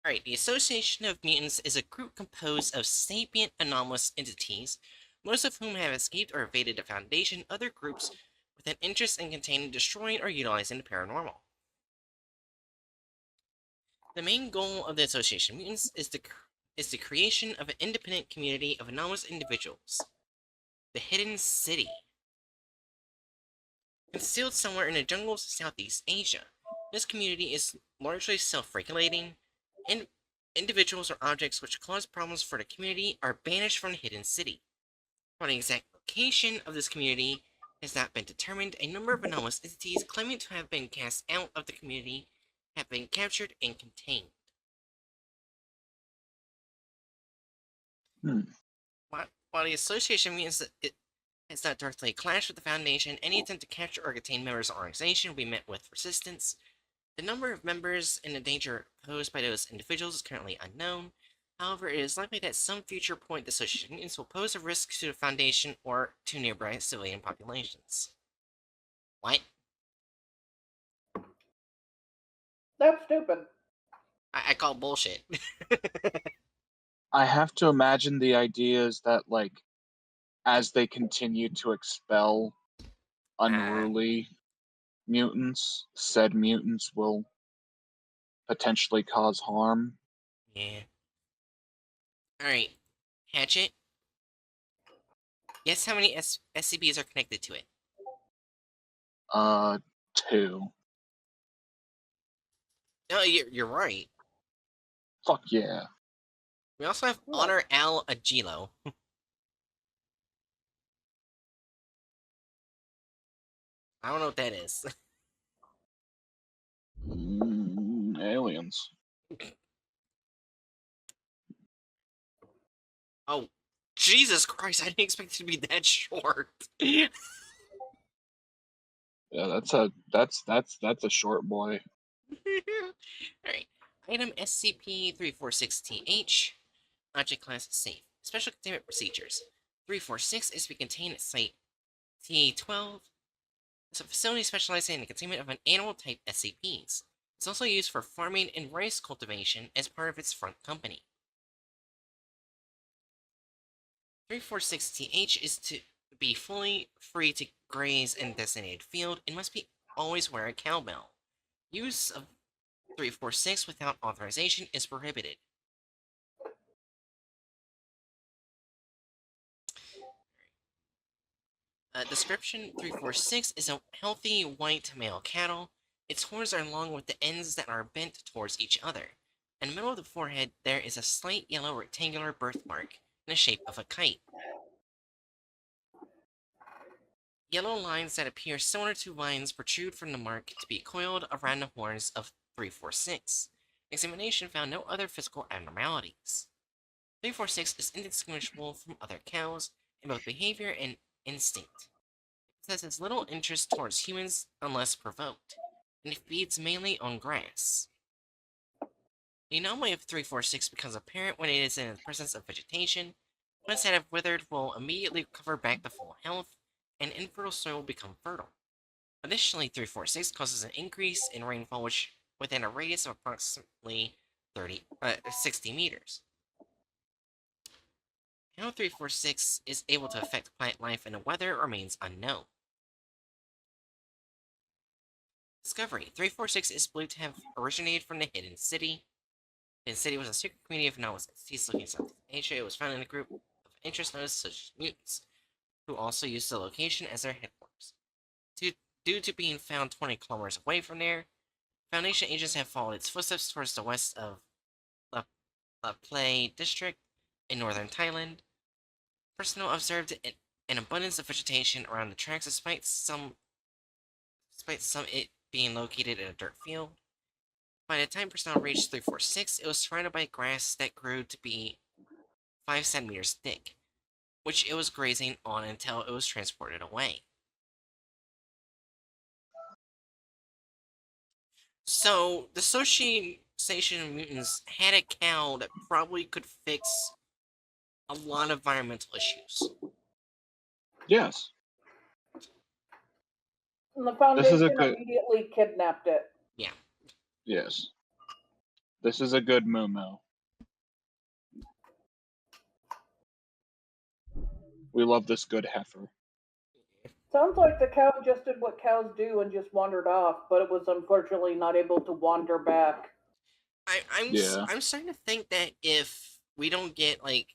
Alright, the Association of Mutants is a group composed of sapient anomalous entities, most of whom have escaped or evaded the Foundation, other groups with an interest in containing, destroying, or utilizing the paranormal. The main goal of the Association of Mutants is the creation of an independent community of anomalous individuals. The Hidden City. Concealed somewhere in the jungles of Southeast Asia, this community is largely self-regulating, and individuals or objects which cause problems for the community are banished from the Hidden City. While the exact location of this community has not been determined, a number of anomalous entities claiming to have been cast out of the community have been captured and contained. While the Association means that it has not directly clashed with the Foundation, any attempt to capture or contain members of the organization will be met with resistance. The number of members and the danger posed by those individuals is currently unknown. However, it is likely that some future point the Association mutants will pose a risk to the Foundation or to nearby civilian populations. What? That's stupid. I call bullshit. I have to imagine the idea is that, like, as they continue to expel unruly mutants, said mutants will potentially cause harm. Yeah. Alright. Hatchet? Guess how many SCPs are connected to it? 2. No, you're right. Fuck yeah. We also have Honor Al Agilo. I don't know what that is. Aliens. Oh, Jesus Christ! I didn't expect it to be that short. Yeah, that's a short boy. Alright. Item SCP-346-TH. Object class safe. Special containment procedures. 346 is to be contained at Site T12. It's a facility specializing in the containment of an animal-type SCPs. It's also used for farming and rice cultivation as part of its front company. 346-TH is to be fully free to graze in a designated field and must be always wear a cowbell. Use of 346 without authorization is prohibited. Description 346 is a healthy white male cattle. Its horns are long with the ends that are bent towards each other. In the middle of the forehead, there is a slight yellow rectangular birthmark in the shape of a kite. Yellow lines that appear similar to vines protrude from the mark to be coiled around the horns of 346. Examination found no other physical abnormalities. 346 is indistinguishable from other cows in both behavior and instinct. It possesses little interest towards humans unless provoked, and it feeds mainly on grass. The anomaly of 346 becomes apparent when it is in the presence of vegetation. Plants that have withered will immediately recover back to full health, and infertile soil will become fertile. Additionally, 346 causes an increase in rainfall within a radius of approximately 60 meters. How 346 is able to affect plant life and the weather remains unknown. Discovery 346 is believed to have originated from the Hidden City. The Hidden City was a secret community of anomalous entities looking at Southeast Asia. It was founded in a group of interest known as such mutants, who also used the location as their headquarters. Due to being found 20 kilometers away from there, Foundation agents have followed its footsteps towards the west of La Playe district in northern Thailand. Personnel observed an abundance of vegetation around the tracks despite some it being located in a dirt field. By the time personnel reached 346, it was surrounded by grass that grew to be 5 centimeters thick, which it was grazing on until it was transported away. So, the Association of Mutants had a cow that probably could fix a lot of environmental issues. Yes. And the Foundation immediately kidnapped it. Yeah. Yes. This is a good moo-moo. We love this good heifer. Sounds like the cow just did what cows do and just wandered off, but it was unfortunately not able to wander back. Yeah. I'm starting to think that if we don't get like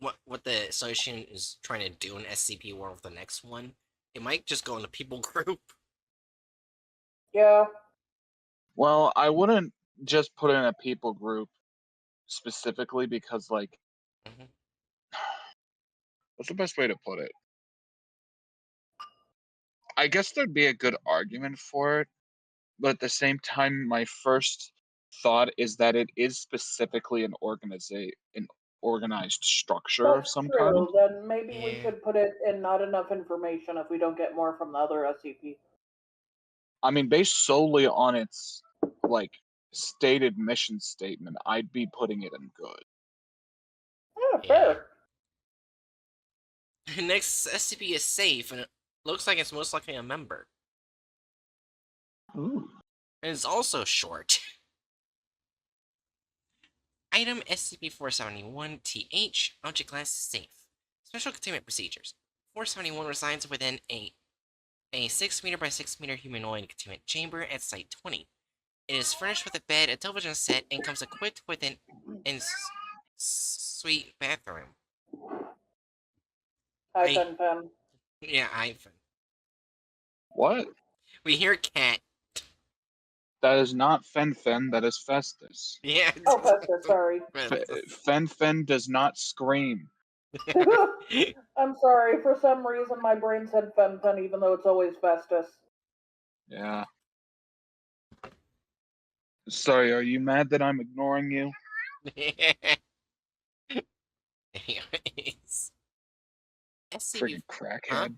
what the association is trying to do in SCP World, the next one, it might just go in the people group. Yeah. Well, I wouldn't just put in a people group specifically because, like, Mhm. what's the best way to put it? I guess there'd be a good argument for it, but at the same time, my first thought is that it is specifically an organized structure of That's some kind. true. Then maybe we Yeah. should put it in not enough information if we don't get more from the other SCP. I mean, based solely on its like stated mission statement, I'd be putting it in good. Yeah, Yeah. fair. Next SCP is safe, and it looks like it's most likely a member. Ooh. And it's also short. Item SCP-471-TH, object class safe. Special containment procedures. 471 resides within a 6 meter by 6 meter humanoid containment chamber at Site 20. It is furnished with a bed, a television set, and comes equipped with an suite bathroom. Hi, Fen Fen. Yeah, What? we hear cat. That is not Fen, that is Festus. Yeah. Oh, Festus, sorry. Fen does not scream. I'm sorry. For some reason, my brain said Fen Fen, even though it's always Festus. Yeah. Sorry, are you mad that I'm ignoring you? Anyways. SCP. Freaking crackhead.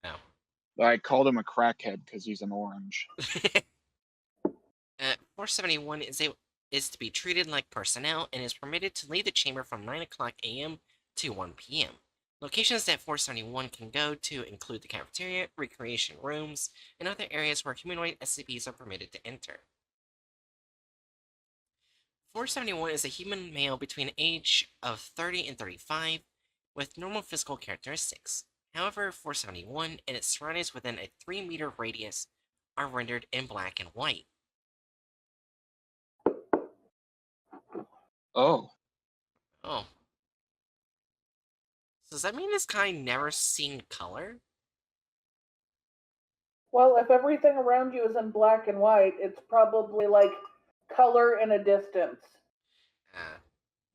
Huh? I called him a crackhead because he's an orange. 471 is to be treated like personnel and is permitted to leave the chamber from 9 o'clock a.m. to 1 p.m. Locations that 471 can go to include the cafeteria, recreation rooms, and other areas where humanoid SCPs are permitted to enter. 471 is a human male between the age of 30 and 35 with normal physical characteristics. However, 471 and its surroundings within a 3-meter radius are rendered in black and white. Oh. Oh. So does that mean this guy never seen color? Well, if everything around you is in black and white, it's probably like color in a distance.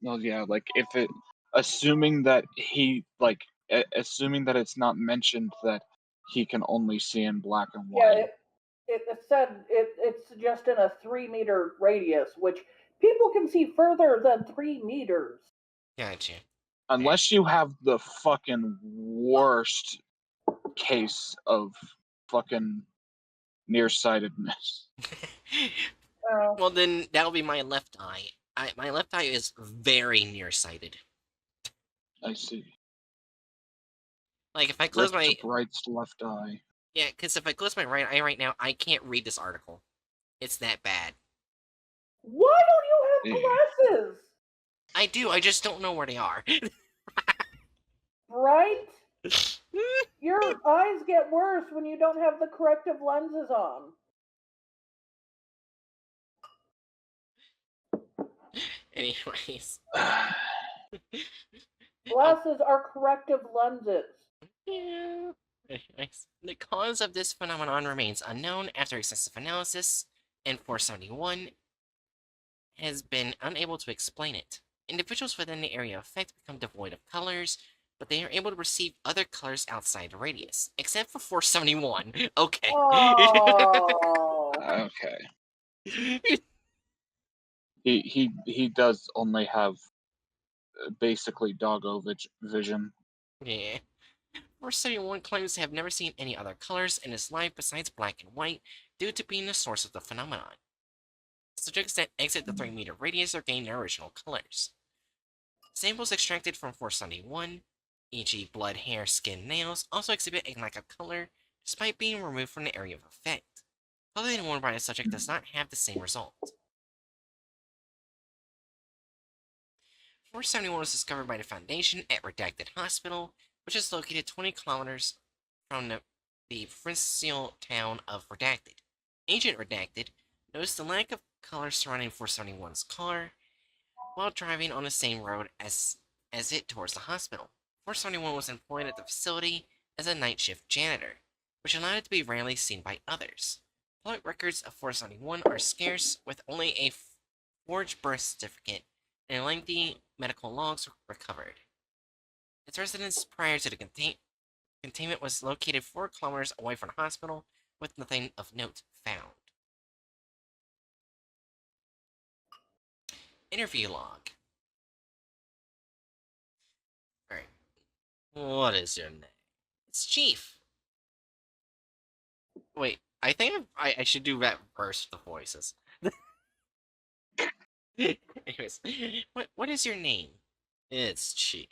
Well, yeah, like if it, assuming that assuming that it's not mentioned that he can only see in black and Yeah, white. it said it's just in a 3-meter radius, which people can see further than 3 meters. Gotcha. Unless you have the fucking worst case of fucking nearsightedness. Well, then that'll be my left eye. My left eye is very nearsighted. I see. Like if I close Rip my to Bright's left eye. yeah, because if I close my right eye right now, I can't read this article. It's that bad. Why don't you have glasses? I do. I just don't know where they are. Right? Your eyes get worse when you don't have the corrective lenses on. Anyways. Glasses are corrective lenses. Yeah. Anyways. The cause of this phenomenon remains unknown after excessive analysis, and 471 has been unable to explain it. Individuals within the area of effect become devoid of colors, but they are able to perceive other colors outside the radius, except for 471. Okay. Oh. Okay. He does only have basically doggo vision. Yeah. 471 claims to have never seen any other colors in his life besides black and white, due to being the source of the phenomenon. Subjects that exit the 3-meter radius are gained their original colors. Samples extracted from 471, e.g. blood, hair, skin, nails, also exhibit a lack of color, despite being removed from the area of effect. Clothing worn by a subject does not have the same result. 471 was discovered by the Foundation at Redacted Hospital, which is located 20 kilometers from the provincial town of Redacted. Agent Redacted noticed the lack of color surrounding 471's car while driving on the same road as it towards the hospital. 471 was employed at the facility as a night shift janitor, which allowed it to be rarely seen by others. Public records of 471 are scarce, with only a forged birth certificate and lengthy medical logs recovered. Its residence prior to the containment was located 4 kilometers away from the hospital, with nothing of note found. Interview log. Alright. What is your name? It's Chief. Wait, I think I should do that first with the voices. Anyways, what is your name? It's Chief.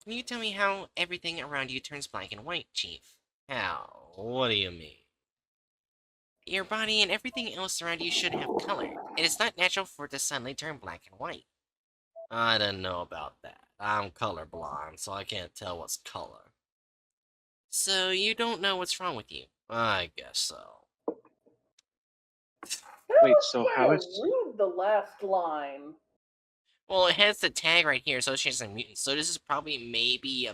Can you tell me how everything around you turns black and white, Chief? How? What do you mean? Your body and everything else around you should have color. It is not natural for it to suddenly turn black and white. I don't know about that. I'm colorblind, so I can't tell what's color. So you don't know what's wrong with you? I guess so. Wait, so how is... Read the last line. Well, it has the tag right here, Association of Mutants. So this is probably maybe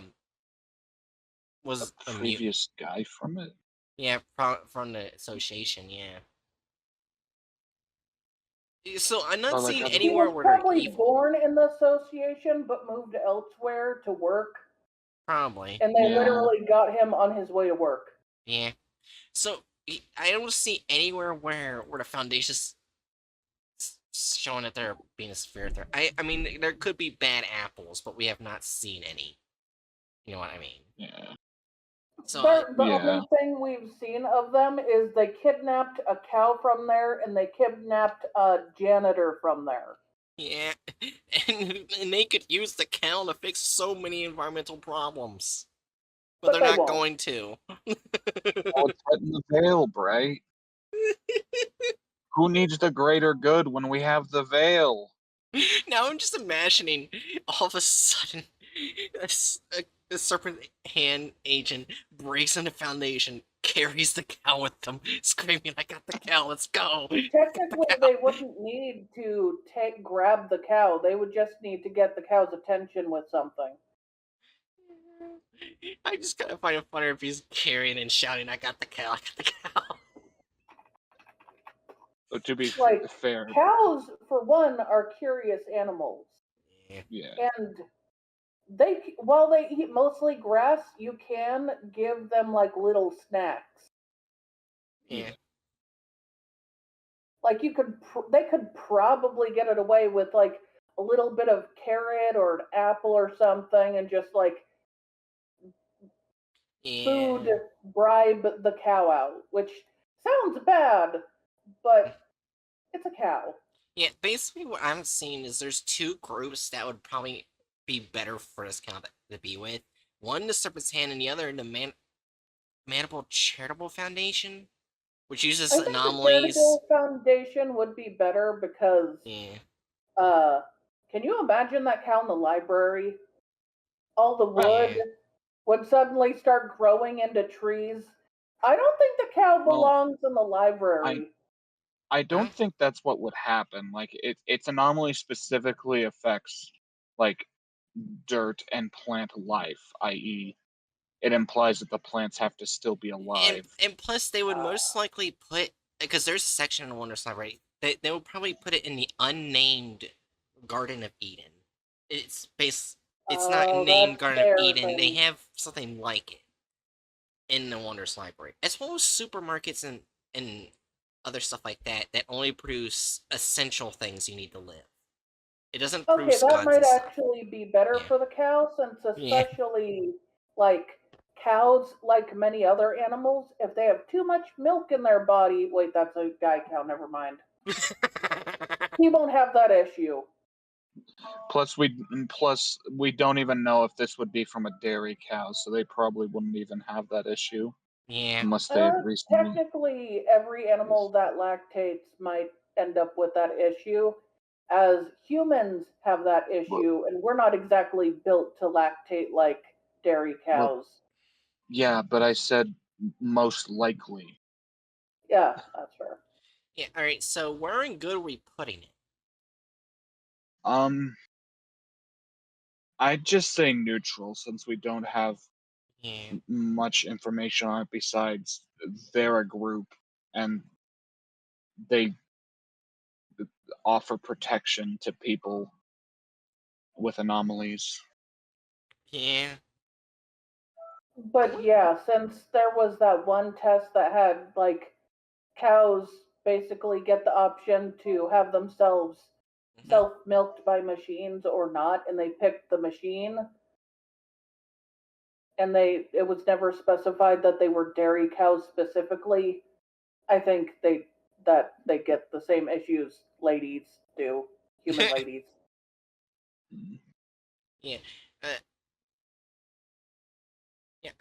was a mutant. previous guy from it? Yeah, from the association, yeah. So I'm not seeing anywhere where they're probably evil. Born in the association, but moved elsewhere to work. Probably. And they literally got him on his way to work. Yeah. So I don't see anywhere where the Foundation's showing that they're being a spirit threat. I mean, there could be bad apples, but we have not seen any. You know what I mean? Yeah. So the only thing we've seen of them is they kidnapped a cow from there and they kidnapped a janitor from there. Yeah, and they could use the cow to fix so many environmental problems. But they're not going to. Well, it's in the veil, Bray. Who needs the greater good when we have the veil? Now I'm just imagining all of a sudden a serpent hand agent breaks into Foundation, carries the cow with them, screaming, "I got the cow, let's go!" Technically, they wouldn't need to grab the cow. They would just need to get the cow's attention with something. I just kind of find it funny if he's carrying and shouting, "I got the cow, I got the cow." So to be fair, cows, for one, are curious animals. Yeah. And while they eat mostly grass, you can give them like little snacks. Yeah. Like they could probably get it away with like a little bit of carrot or an apple or something, and just like food bribe the cow out, which sounds bad, but it's a cow. Yeah, basically what I'm seeing is there's two groups that would probably be better for this cow to be with. One, the Serpent's Hand, and the other, the Mandible Charitable Foundation, which uses anomalies. The Charitable Foundation would be better because, can you imagine that cow in the library? All the wood would suddenly start growing into trees. I don't think the cow belongs in the library. I don't think that's what would happen. Like its anomaly specifically affects like dirt and plant life, i.e., it implies that the plants have to still be alive. And plus, they would most likely put, because there's a section in Wondrous Library, they would probably put it in the unnamed Garden of Eden. It's not named Garden of Eden. They have something like it in the Wondrous Library, as well as supermarkets and other stuff like that only produce essential things you need to live. It doesn't produce that might actually be better for the cow, since especially like cows, like many other animals, if they have too much milk in their body, wait, that's a guy cow, never mind. He won't have that issue. Plus we don't even know if this would be from a dairy cow, so they probably wouldn't even have that issue. Yeah. Unless they recently... Technically, every animal that lactates might end up with that issue. as humans have that issue, and we're not exactly built to lactate like dairy cows. Yeah, but I said most likely. Yeah, that's fair. Yeah, alright, so where in good are we putting it? I'd just say neutral since we don't have Yeah. much information on it besides they're a group and they offer protection to people with anomalies. Yeah. But yeah, since there was that one test that had like cows basically get the option to have themselves self-milked by machines or not, and they picked the machine, and it was never specified that they were dairy cows specifically. I think they get the same issues ladies do, human ladies. Yeah. Uh, yeah,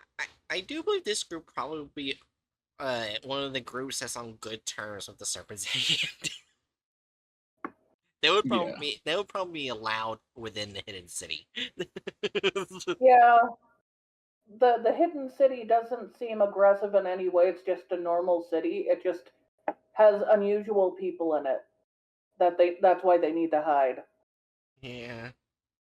I do believe this group probably would be one of the groups that's on good terms with the Serpent's Hand. They would probably be allowed within the hidden city. Yeah, the hidden city doesn't seem aggressive in any way. It's just a normal city. It just has unusual people in it that's why they need to hide. Yeah.